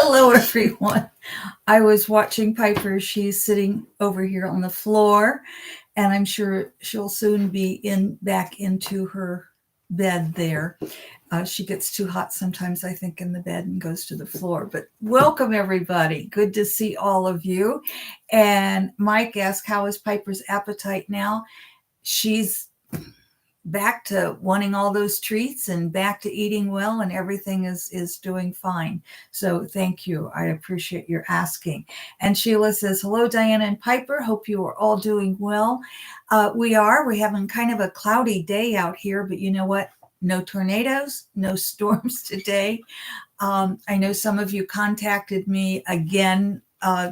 Hello, everyone. I was watching Piper. She's sitting over here on the floor, and I'm sure she'll soon be back into her bed there. She gets too hot sometimes, I think, in the bed and goes to the floor. But welcome, everybody. Good to see all of you. And Mike asked, how is Piper's appetite now? She's back to wanting all those treats and back to eating well, and everything is doing fine. So thank you. I appreciate your asking. And Sheila says, hello, Diana and Piper. Hope you are all doing well. We're having kind of a cloudy day out here, but you know what? No tornadoes, no storms today. I know some of you contacted me again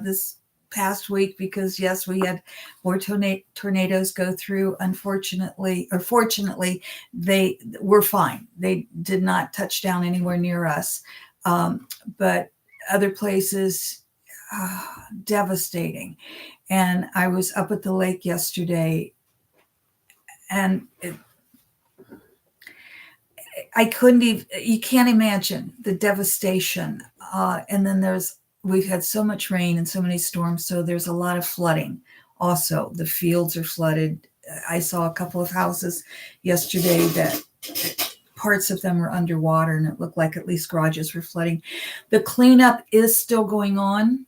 this past week because yes, we had more tornadoes go through. Unfortunately, or fortunately, they were fine. They did not touch down anywhere near us, but other places, devastating. And I was up at the lake yesterday, and I couldn't even, you can't imagine the devastation. And then we've had so much rain and so many storms, so there's a lot of flooding. Also, the fields are flooded. I saw a couple of houses yesterday that parts of them were underwater, and it looked like at least garages were flooding. The cleanup is still going on.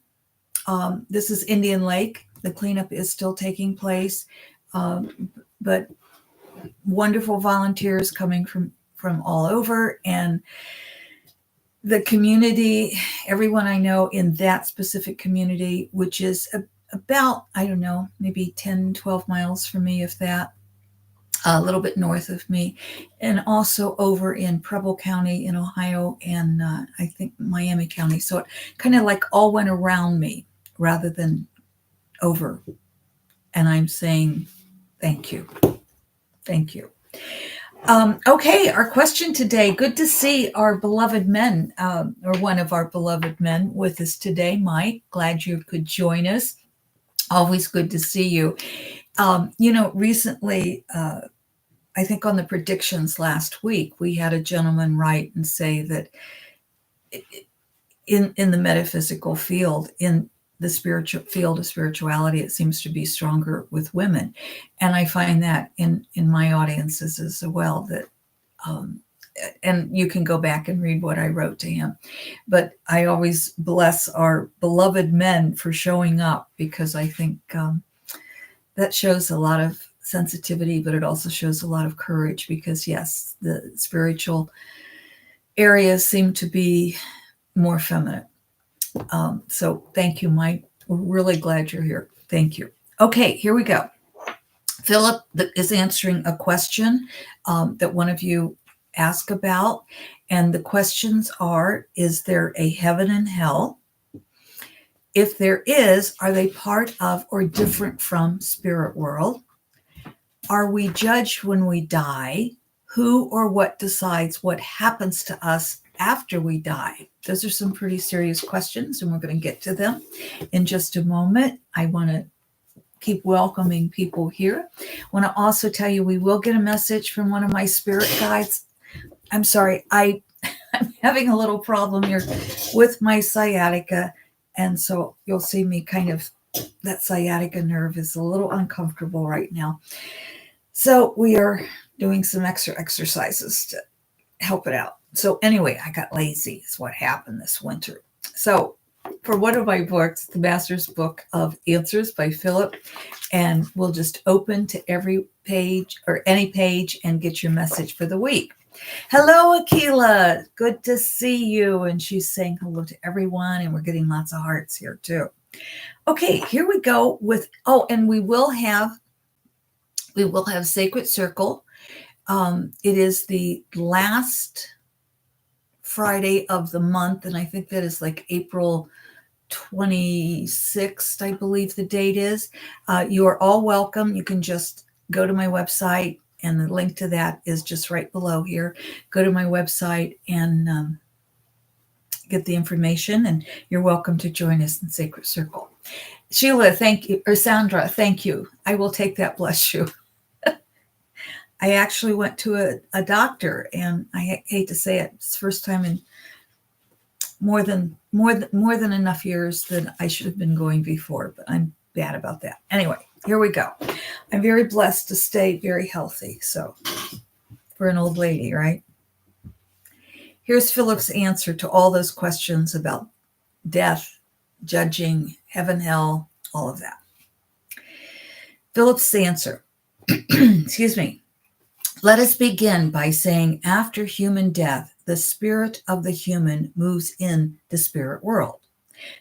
This is Indian Lake. The cleanup is still taking place, but wonderful volunteers coming from all over, and the community, everyone I know in that specific community, which is about, I don't know, maybe 10, 12 miles from me, if that, a little bit north of me, and also over in Preble County in Ohio, and I think Miami County. So it kind of like all went around me rather than over. And I'm saying thank you. Thank you. Okay, our question today. Good to see our beloved men, or one of our beloved men with us today, Mike. Glad you could join us. Always good to see you. Recently, I think on the predictions last week, we had a gentleman write and say that in the metaphysical field, in the spiritual field of spirituality, it seems to be stronger with women. And I find that in my audiences as well, that, and you can go back and read what I wrote to him, but I always bless our beloved men for showing up, because I think that shows a lot of sensitivity, but it also shows a lot of courage, because yes, the spiritual areas seem to be more feminine. So thank you, Mike. We're really glad you're here. Thank you. Okay, here we go. Phillip is answering a question that one of you asked about. And the questions are, is there a heaven and hell? If there is, are they part of or different from spirit world? Are we judged when we die? Who or what decides what happens to us after we die? Those are some pretty serious questions, and we're going to get to them in just a moment. I want to keep welcoming people here. I want to also tell you we will get a message from one of my spirit guides. I'm sorry, I'm having a little problem here with my sciatica, and so you'll see me kind of, that sciatica nerve is a little uncomfortable right now. So we are doing some extra exercises to help it out. So anyway, I got lazy is what happened this winter. So for one of my books, The Master's Book of Answers by Phillip, and we'll just open to every page or any page and get your message for the week. Hello, Akila. Good to see you. And she's saying hello to everyone, and we're getting lots of hearts here too. Okay, here we go with, and we will have Sacred Circle. It is the last Friday of the month, and I think that is like April 26th, I believe the date is. You are all welcome. You can just go to my website, and the link to that is just right below here. Go to my website and get the information, and you're welcome to join us in Sacred Circle. Sheila, thank you, or Sandra, thank you. I will take that, bless you. I actually went to a doctor, and I hate to say it, it's the first time in more than enough years that I should have been going before, but I'm bad about that. Anyway, here we go. I'm very blessed to stay very healthy. So for an old lady, right? Here's Philip's answer to all those questions about death, judging, heaven, hell, all of that. Philip's answer, excuse me. Let us begin by saying after human death, the spirit of the human moves in the spirit world.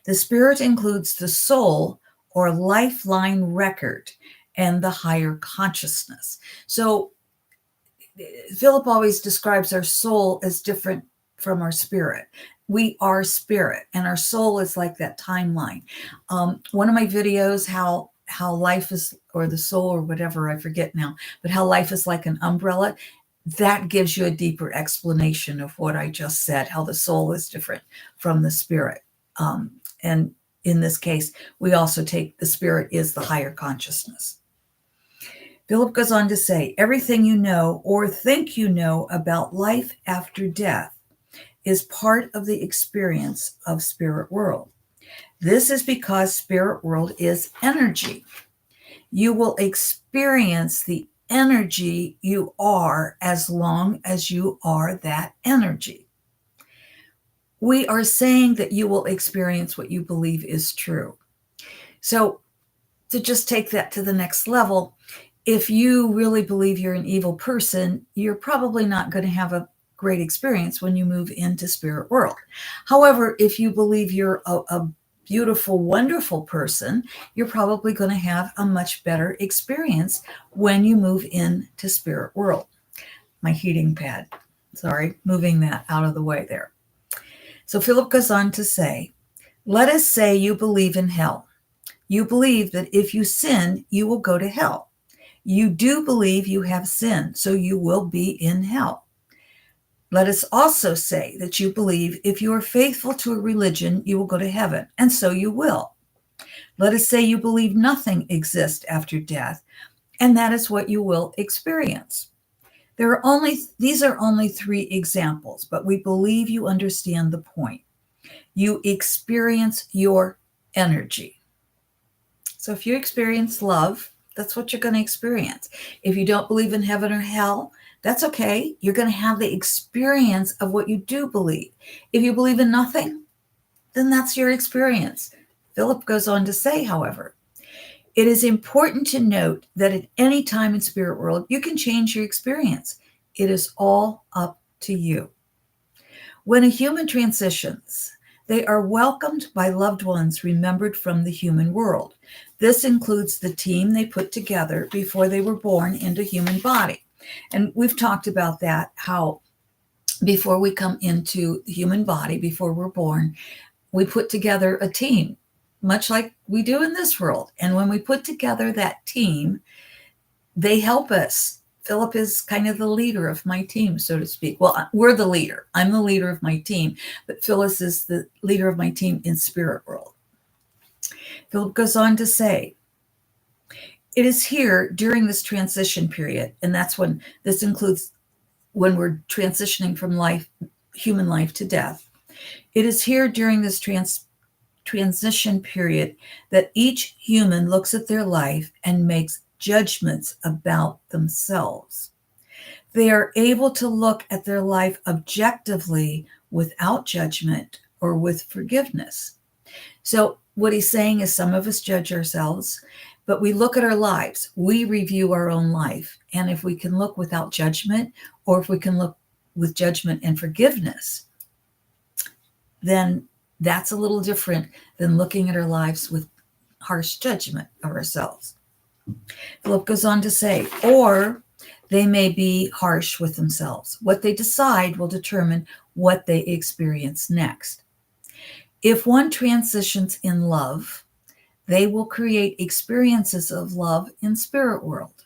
The spirit includes the soul or lifeline record and the higher consciousness. So Philip always describes our soul as different from our spirit. We are spirit, and our soul is like that timeline. One of my videos, how life is, or the soul, or whatever, I forget now, but how life is like an umbrella, that gives you a deeper explanation of what I just said, how the soul is different from the spirit. And in this case, we also take the spirit is the higher consciousness. Philip goes on to say, everything you know or think you know about life after death is part of the experience of spirit world. This is because spirit world is energy. You will experience the energy you are as long as you are that energy. We are saying that you will experience what you believe is true. So to just take that to the next level, if you really believe you're an evil person, you're probably not going to have a great experience when you move into spirit world. However, if you believe you're a beautiful, wonderful person, you're probably going to have a much better experience when you move into spirit world. My heating pad, sorry, moving that out of the way there. So Philip goes on to say, let us say you believe in hell. You believe that if you sin, you will go to hell. You do believe you have sinned, so you will be in hell. Let us also say that you believe if you are faithful to a religion, you will go to heaven, and so you will. Let us say you believe nothing exists after death, and that is what you will experience. These are only 3 examples, but we believe you understand the point. You experience your energy. So if you experience love, that's what you're going to experience. If you don't believe in heaven or hell, that's okay. You're going to have the experience of what you do believe. If you believe in nothing, then that's your experience. Philip goes on to say, however, it is important to note that at any time in spirit world, you can change your experience. It is all up to you. When a human transitions, they are welcomed by loved ones remembered from the human world. This includes the team they put together before they were born into human body. And we've talked about that, how before we come into the human body, before we're born, we put together a team, much like we do in this world. And when we put together that team, they help us. Philip is kind of the leader of my team, so to speak. Well, we're the leader. I'm the leader of my team, but Phyllis is the leader of my team in spirit world. Philip goes on to say, it is here during this transition period, and that's when this includes when we're transitioning from human life to death. It is here during this transition period that each human looks at their life and makes judgments about themselves. They are able to look at their life objectively without judgment or with forgiveness. So what he's saying is some of us judge ourselves, but we look at our lives. We review our own life. And if we can look without judgment, or if we can look with judgment and forgiveness, then that's a little different than looking at our lives with harsh judgment of ourselves. Philip goes on to say, or they may be harsh with themselves. What they decide will determine what they experience next. If one transitions in love, they will create experiences of love in spirit world.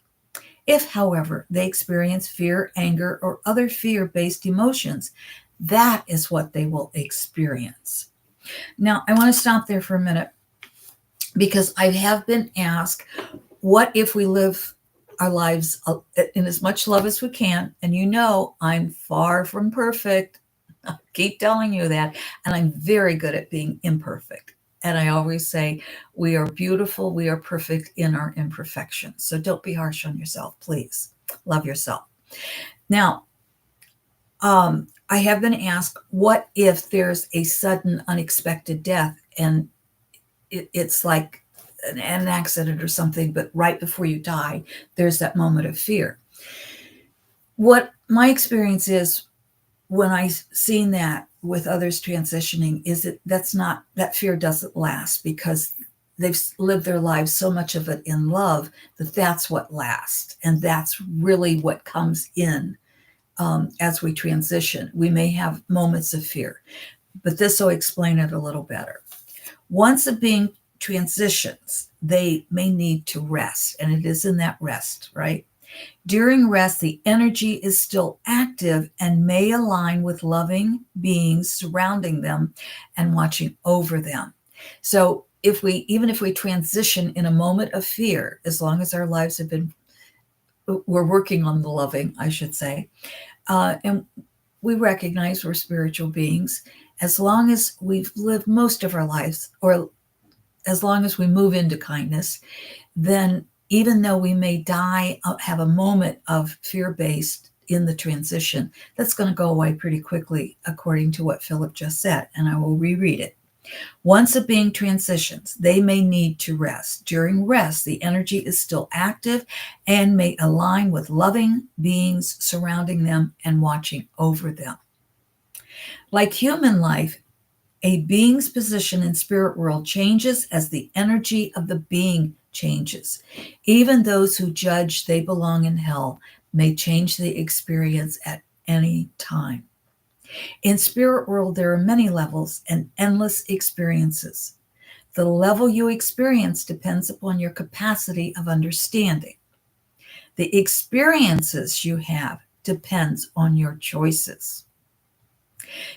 If, however, they experience fear, anger, or other fear-based emotions, that is what they will experience. Now, I want to stop there for a minute because I have been asked, what if we live our lives in as much love as we can? And you know, I'm far from perfect. keep telling you that. And I'm very good at being imperfect. And I always say, we are beautiful, we are perfect in our imperfections. So don't be harsh on yourself, please. Love yourself. Now, I have been asked, what if there's a sudden, unexpected death and it's like an accident or something, but right before you die, there's that moment of fear. What my experience is when I've seen that with others transitioning is that fear doesn't last because they've lived their lives so much of it in love that's what lasts. And that's really what comes in as we transition. We may have moments of fear, but this will explain it a little better. Once a being transitions, they may need to rest, and it is in that rest, right? During rest, the energy is still active and may align with loving beings surrounding them and watching over them. So even if we transition in a moment of fear, as long as our lives we're working on the loving, I should say, and we recognize we're spiritual beings, as long as we've lived most of our lives, or as long as we move into kindness, then even though we may die, have a moment of fear-based in the transition, that's going to go away pretty quickly, according to what Phillip just said, and I will reread it. Once a being transitions, they may need to rest. During rest, the energy is still active and may align with loving beings surrounding them and watching over them. Like human life, a being's position in spirit world changes as the energy of the being changes. Even those who judge they belong in hell may change the experience at any time. In spirit world, there are many levels and endless experiences. The level you experience depends upon your capacity of understanding. The experiences you have depends on your choices.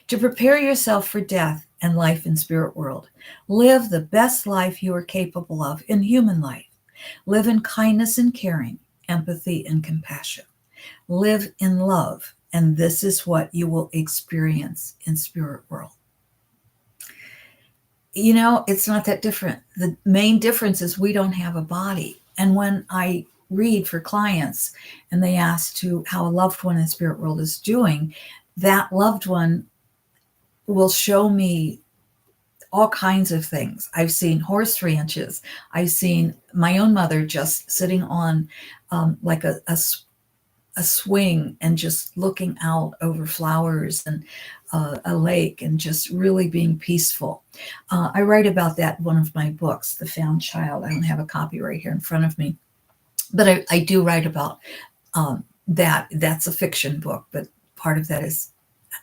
To prepare yourself for death and life in spirit world, live the best life you are capable of in human life. Live in kindness and caring, empathy and compassion. Live in love, and this is what you will experience in spirit world. You know, it's not that different. The main difference is we don't have a body. And when I read for clients and they ask to how a loved one in spirit world is doing, that loved one will show me all kinds of things. I've seen horse ranches. I've seen my own mother just sitting on like a swing and just looking out over flowers and a lake and just really being peaceful. I write about that in one of my books, The Found Child. I don't have a copy right here in front of me, but I do write about that. That's a fiction book, but part of that is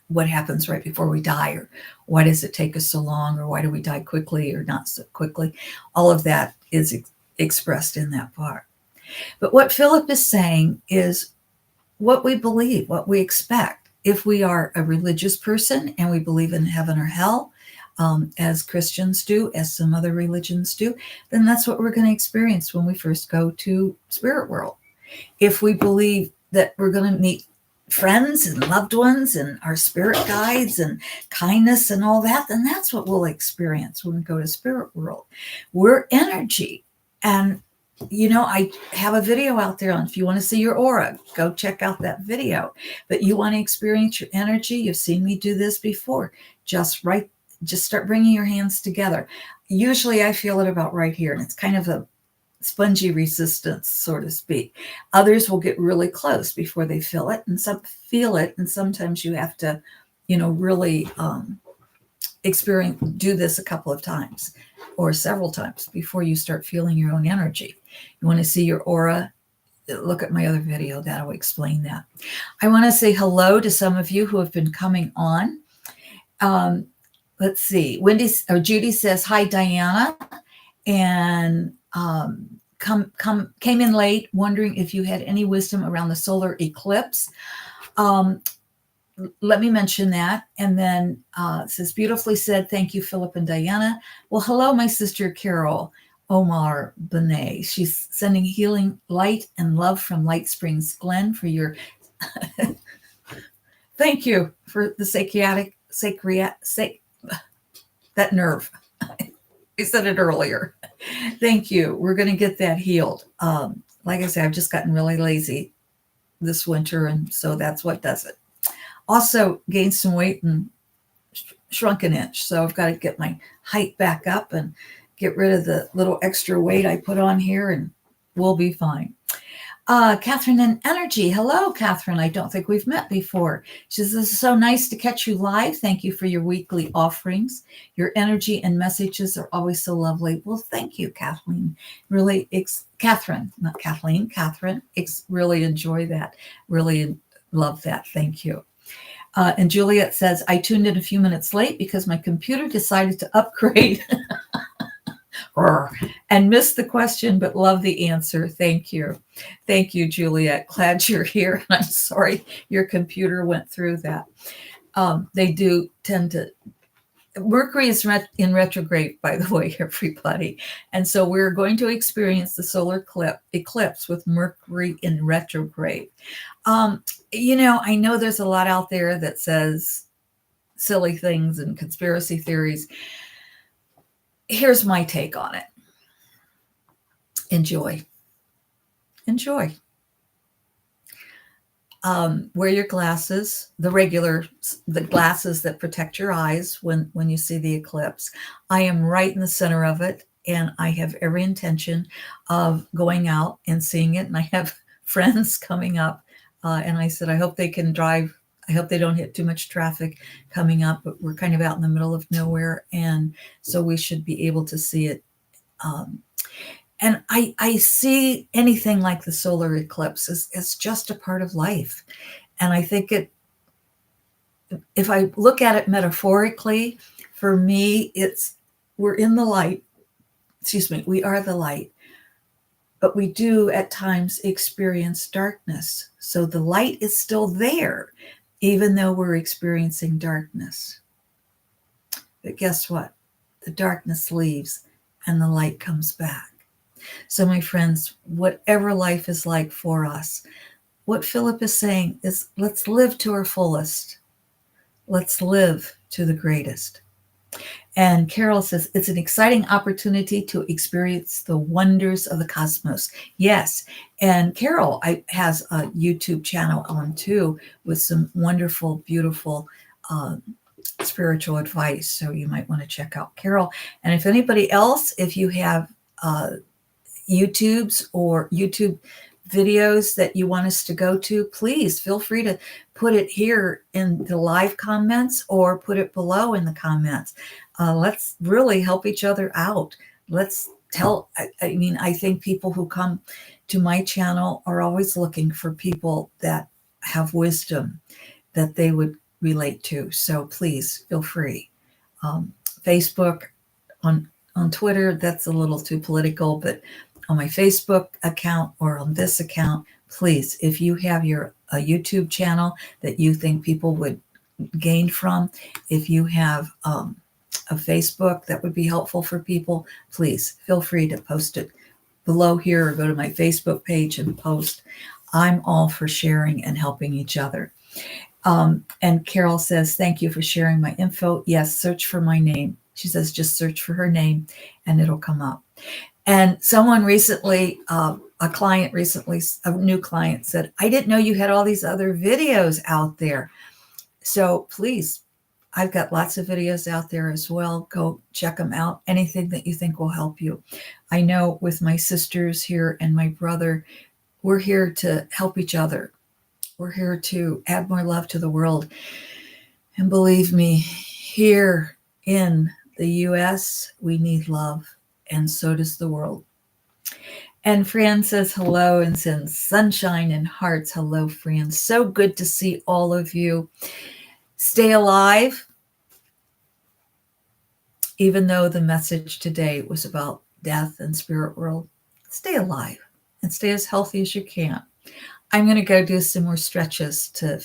what happens right before we die, or why does it take us so long, or why do we die quickly or not so quickly. All of that is expressed in that part. But what Phillip is saying is what we believe, what we expect. If we are a religious person and we believe in heaven or hell, as Christians do, as some other religions do, then that's what we're going to experience when we first go to spirit world. If we believe that we're going to meet friends and loved ones and our spirit guides and kindness and all that, then that's what we'll experience when we go to spirit world. We're energy. And you know, I have a video out there on, if you want to see your aura, go check out that video. But you want to experience your energy, you've seen me do this before. Just start bringing your hands together. Usually I feel it about right here, and it's kind of a spongy resistance, so to speak. Others will get really close before they feel it, and sometimes you have to, really do this a couple of times or several times before you start feeling your own energy. You want to see your aura? Look at my other video. That'll explain that. I want to say hello to some of you who have been coming on. Let's see. Judy says, hi, Diana. And came in late, wondering if you had any wisdom around the solar eclipse. Let me mention that. And then it says, beautifully said. Thank you, Phillip and Diana. Well, hello, my sister, Carol Omar Benet. She's sending healing light and love from Light Springs Glen for your, thank you for the that nerve. I said it earlier. Thank you. We're going to get that healed. Like I said, I've just gotten really lazy this winter, and so that's what does it. Also gained some weight and shrunk an inch, so I've got to get my height back up and get rid of the little extra weight I put on here, and we'll be fine. Catherine in Energy. Hello, Catherine. I don't think we've met before. She says, this is so nice to catch you live. Thank you for your weekly offerings. Your energy and messages are always so lovely. Well, thank you, Kathleen. Really, Catherine, not Kathleen, Catherine. Really enjoy that. Really love that. Thank you. And Juliet says, I tuned in a few minutes late because my computer decided to upgrade and missed the question, but love the answer. Thank you. Thank you, Juliet. Glad you're here. And I'm sorry your computer went through that. They do tend to. Mercury is in retrograde, by the way, everybody. And so we're going to experience the solar eclipse with Mercury in retrograde. I know there's a lot out there that says silly things and conspiracy theories. Here's my take on it. Enjoy. Wear your glasses, the glasses that protect your eyes when you see the eclipse. I am right in the center of it, and I have every intention of going out and seeing it. And I have friends coming up, and I said, I hope they can drive. I hope they don't hit too much traffic coming up, but we're kind of out in the middle of nowhere, and so we should be able to see it. And I see anything like the solar eclipse as just a part of life. And I think if I look at it metaphorically, for me, we're in the light. We are the light. But we do at times experience darkness. So the light is still there, even though we're experiencing darkness. But guess what? The darkness leaves and the light comes back. So my friends, whatever life is like for us, what Phillip is saying is, let's live to our fullest. Let's live to the greatest. And Carol says, it's an exciting opportunity to experience the wonders of the cosmos. Yes. And Carol has a YouTube channel on too with some wonderful, beautiful spiritual advice. So you might want to check out Carol. And if anybody else, if you have YouTubes or YouTube videos that you want us to go to, please feel free to put it here in the live comments or put it below in the comments. Let's really help each other out. Let's tell, I think people who come to my channel are always looking for people that have wisdom that they would relate to. So please feel free. Facebook, on Twitter, that's a little too political, but on my Facebook account or on this account, please, if you have a YouTube channel that you think people would gain from, if you have a Facebook that would be helpful for people, please feel free to post it below here or go to my Facebook page and post. I'm all for sharing and helping each other. And Carol says, thank you for sharing my info. Yes, search for my name. She says, just search for her name and it'll come up. And someone recently, a new client said, I didn't know you had all these other videos out there. So please, I've got lots of videos out there as well. Go check them out. Anything that you think will help you. I know with my sisters here and my brother, we're here to help each other. We're here to add more love to the world. And believe me, here in the US, we need love. And so does the world. And Fran says hello and sends sunshine and hearts. Hello, Fran. So good to see all of you. Stay alive. Even though the message today was about death and spirit world, stay alive and stay as healthy as you can. I'm going to go do some more stretches to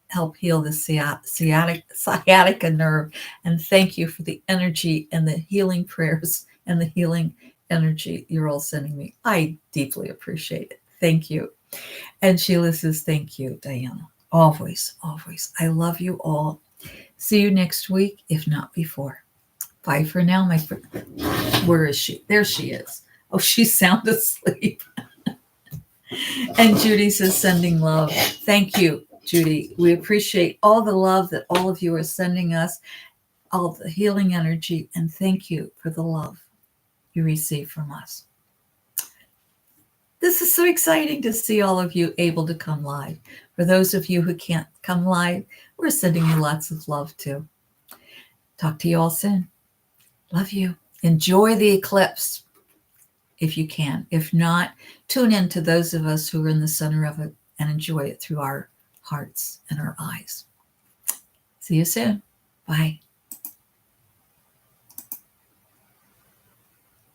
help heal the sciatica nerve. And thank you for the energy and the healing prayers and the healing energy you're all sending me. I deeply appreciate it. Thank you. And Sheila says, thank you, Diana. Always, always. I love you all. See you next week, if not before. Bye for now, my friend. Where is she? There she is. Oh, she's sound asleep. And Judy says, sending love. Thank you, Judy. We appreciate all the love that all of you are sending us, all the healing energy, and thank you for the love you receive from us. This is so exciting to see all of you able to come live. For those of you who can't come live, we're sending you lots of love too. Talk to you all soon. Love you. Enjoy the eclipse if you can. If not, tune in to those of us who are in the center of it and enjoy it through our hearts and our eyes. See you soon. Bye.